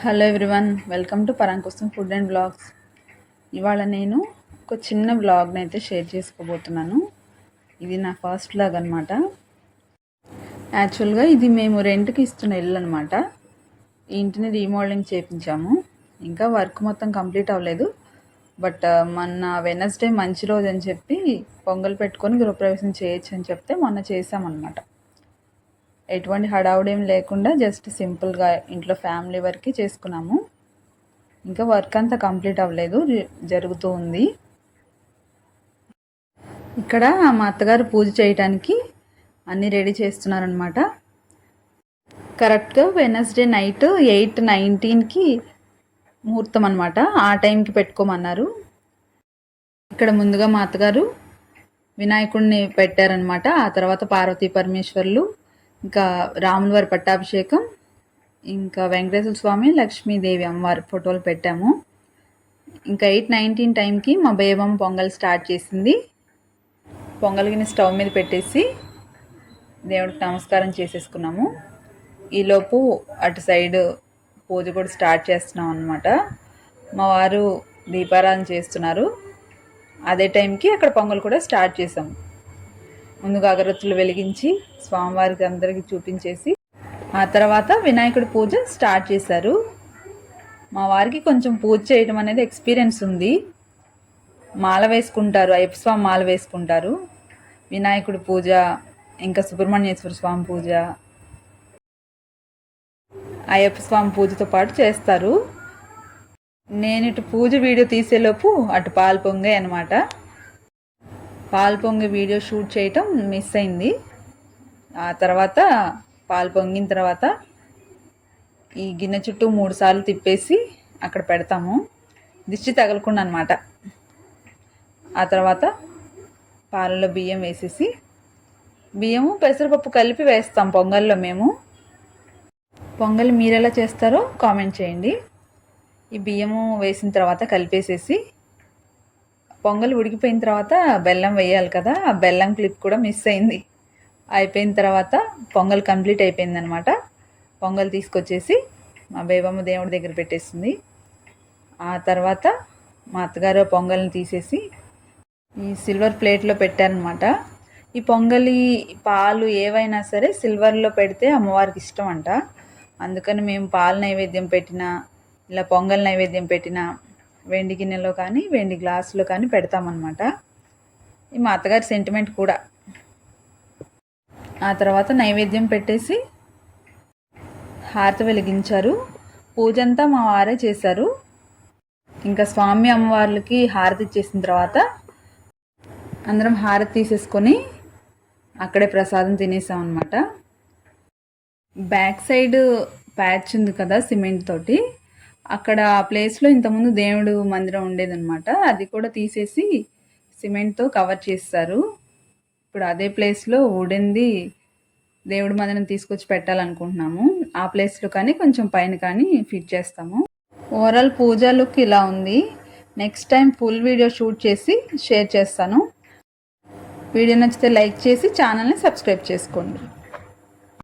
Hello everyone, welcome to Parankusam food and blogs. ఇవాళ నేను ఒక చిన్న బ్లాగ్ని అయితే షేర్ చేసుకోబోతున్నాను. ఇది నా ఫస్ట్ బ్లాగ్ అనమాట. యాక్చువల్గా ఇది మేము రెంట్కి ఇస్తున్న ఇల్లు అనమాట. ఈ ఇంటిని రీమోడలింగ్ చేయించాము. ఇంకా వర్క్ మొత్తం కంప్లీట్ అవ్వలేదు. బట్ మొన్న వెనస్డే మంచి రోజు అని చెప్పి పొంగల్ పెట్టుకొని గృహప్రవేశం చేయొచ్చు అని చెప్తే మొన్న చేసామన్నమాట. ఎటువంటి హడావుడేం లేకుండా జస్ట్ సింపుల్గా ఇంట్లో ఫ్యామిలీ వరకు చేసుకున్నాము. ఇంకా వర్క్ అంతా కంప్లీట్ అవ్వలేదు, జరుగుతూ ఉంది. ఇక్కడ మా అత్తగారు పూజ చేయడానికి అన్నీ రెడీ చేస్తున్నారనమాట. కరెక్ట్గా వెనస్డే నైట్ 8:19కి ముహూర్తం అనమాట. ఆ టైంకి పెట్టుకోమన్నారు. ఇక్కడ ముందుగా మా అత్తగారు వినాయకుడిని పెట్టారనమాట. ఆ తర్వాత పార్వతీ పరమేశ్వర్లు, ఇంకా రాముల వారి పట్టాభిషేకం, ఇంకా వెంకటేశ్వర స్వామి, లక్ష్మీదేవి అమ్మవారి ఫోటోలు పెట్టాము. ఇంకా 8:19 టైంకి మా బేబమ్మ పొంగల్ స్టార్ట్ చేసింది. పొంగల్ని స్టవ్ మీద పెట్టేసి దేవుడికి నమస్కారం చేసేసుకున్నాము. ఈలోపు అటు సైడ్ పూజ కూడా స్టార్ట్ చేస్తున్నాం అనమాట. మా వారు దీపారాధన చేస్తున్నారు. అదే టైంకి అక్కడ పొంగల్ కూడా స్టార్ట్ చేసాము. ముందుగా అగరత్తులు వెలిగించి స్వామివారికి అందరికీ చూపించేసి ఆ తర్వాత వినాయకుడి పూజ స్టార్ట్ చేశారు. మా వారికి కొంచెం పూజ చేయడం అనేది ఎక్స్పీరియన్స్ ఉంది. మాల వేసుకుంటారు, అయ్యప్ప స్వామి మాల వేసుకుంటారు. వినాయకుడి పూజ, ఇంకా సుబ్రహ్మణ్యేశ్వర స్వామి పూజ, అయ్యప్ప స్వామి పూజతో పాటు చేస్తారు. నేను ఇటు పూజ వీడియో తీసేలోపు అటు పాలు పొంగాయి అనమాట. పాలు పొంగి వీడియో షూట్ చేయటం మిస్ అయింది. ఆ తర్వాత పాలు పొంగిన తర్వాత ఈ గిన్నె చుట్టూ 3 సార్లు తిప్పేసి అక్కడ పెడతాము, దిష్టి తగలకుండా అనమాట. ఆ తర్వాత పాలలో బియ్యం వేసేసి, బియ్యము పెసరపప్పు కలిపి వేస్తాం పొంగల్లో మేము. పొంగల్ మీరు ఎలా చేస్తారో కామెంట్ చేయండి. ఈ బియ్యము వేసిన తర్వాత కలిపేసేసి పొంగల్ ఉడికిపోయిన తర్వాత బెల్లం వేయాలి కదా, ఆ బెల్లం క్లిప్ కూడా మిస్ అయింది. అయిపోయిన తర్వాత పొంగల్ కంప్లీట్ అయిపోయిందనమాట. పొంగల్ తీసుకొచ్చేసి మా బేబమ్మ దేవుడి దగ్గర పెట్టేసింది. ఆ తర్వాత మా అత్తగారు పొంగల్ని తీసేసి ఈ సిల్వర్ ప్లేట్లో పెట్టారనమాట. ఈ పొంగలి పాలు ఏవైనా సరే సిల్వర్లో పెడితే అమ్మవారికి ఇష్టం అంట. అందుకని మేము పాలు నైవేద్యం పెట్టినా, ఇలా పొంగల్ నైవేద్యం పెట్టినా వెండి గిన్నెలో కానీ వెండి గ్లాసులో కానీ పెడతామన్నమాట. ఈ మా అత్తగారి సెంటిమెంట్ కూడా. ఆ తర్వాత నైవేద్యం పెట్టేసి హారతి వెలిగించారు. పూజ అంతా మా వారే చేశారు. ఇంకా స్వామి అమ్మవార్లకి హారతి ఇచ్చేసిన తర్వాత అందరం హారతి తీసేసుకొని అక్కడే ప్రసాదం తినేసాం అనమాట. బ్యాక్ సైడ్ ప్యాచ్ ఉంది కదా సిమెంట్ తోటి, అక్కడ ఆ ప్లేస్లో ఇంతకుముందు దేవుడు మందిరం ఉండేదన్నమాట. అది కూడా తీసేసి సిమెంట్తో కవర్ చేస్తారు. ఇప్పుడు అదే ప్లేస్లో వుడెన్ది దేవుడి మందిరం తీసుకొచ్చి పెట్టాలనుకుంటున్నాము. ఆ ప్లేస్లో కానీ కొంచెం పైన కానీ ఫిట్ చేస్తాము. ఓవరాల్ పూజ లుక్ ఇలా ఉంది. Next time full video shoot చేసి షేర్ చేస్తాను. వీడియో నచ్చితే లైక్ చేసి ఛానల్ని సబ్స్క్రైబ్ చేసుకోండి.